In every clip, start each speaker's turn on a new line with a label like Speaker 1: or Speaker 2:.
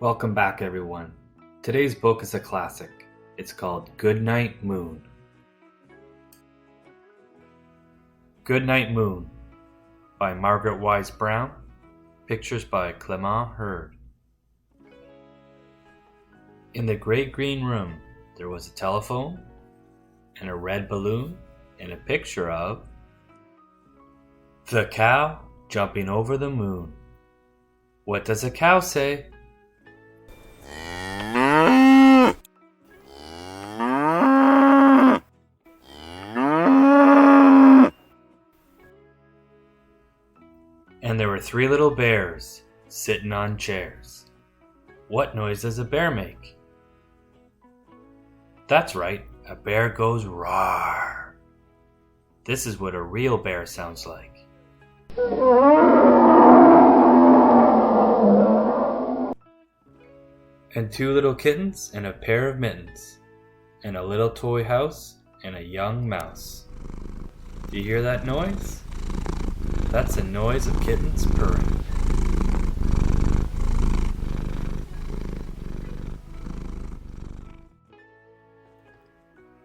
Speaker 1: Welcome back, everyone. Today's book is a classic. It's called Goodnight Moon. Goodnight Moon by Margaret Wise Brown. Pictures by Clement Hurd. In the great green room, there was a telephone and a red balloon and a picture of the cow jumping over the moon. What does a cow say? And there were three little bears sitting on chairs. What noise does a bear make? That's right, a bear goes roar. This is what a real bear sounds like. And two little kittens and a pair of mittens, and a little toy house and a young mouse. Do you hear that noise? That's the noise of kittens purring.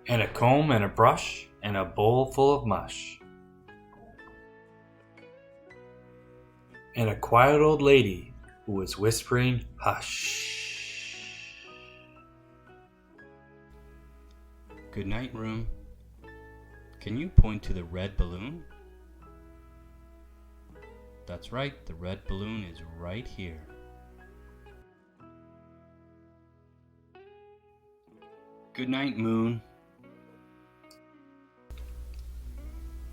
Speaker 1: And a comb and a brush and a bowl full of mush. And a quiet old lady who was whispering, hush.
Speaker 2: Goodnight, room. Can you point to the red balloon? That's right, the red balloon is right here. Goodnight, moon.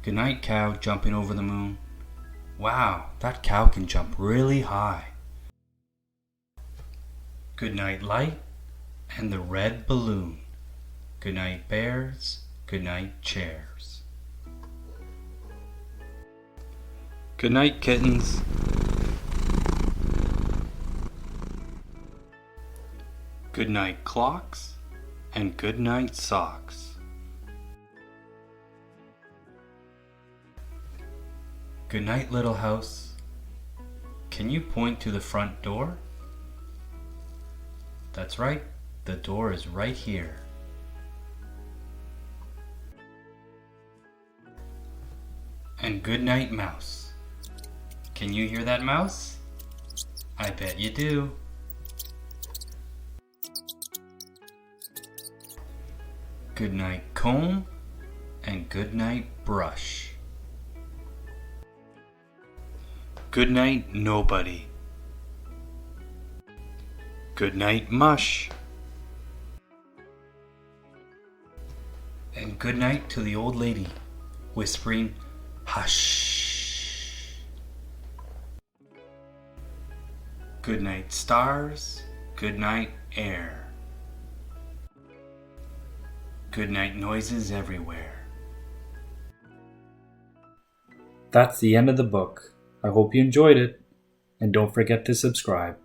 Speaker 2: Goodnight, cow jumping over the moon. Wow, that cow can jump really high. Goodnight, light and the red balloon. Goodnight, bears. Goodnight, chairs. Goodnight, kittens. Goodnight, clocks. And goodnight, socks. Goodnight, little house. Can you point to the front door? That's right, the door is right here. And goodnight, mouse. Can you hear that mouse? I bet you do. Goodnight, comb, and goodnight, brush. Goodnight, nobody. Goodnight, mush. And goodnight to the old lady, whispering, hush. Goodnight, stars. Goodnight, air. Goodnight, noises everywhere.
Speaker 1: That's the end of the book. I hope you enjoyed it, and don't forget to subscribe.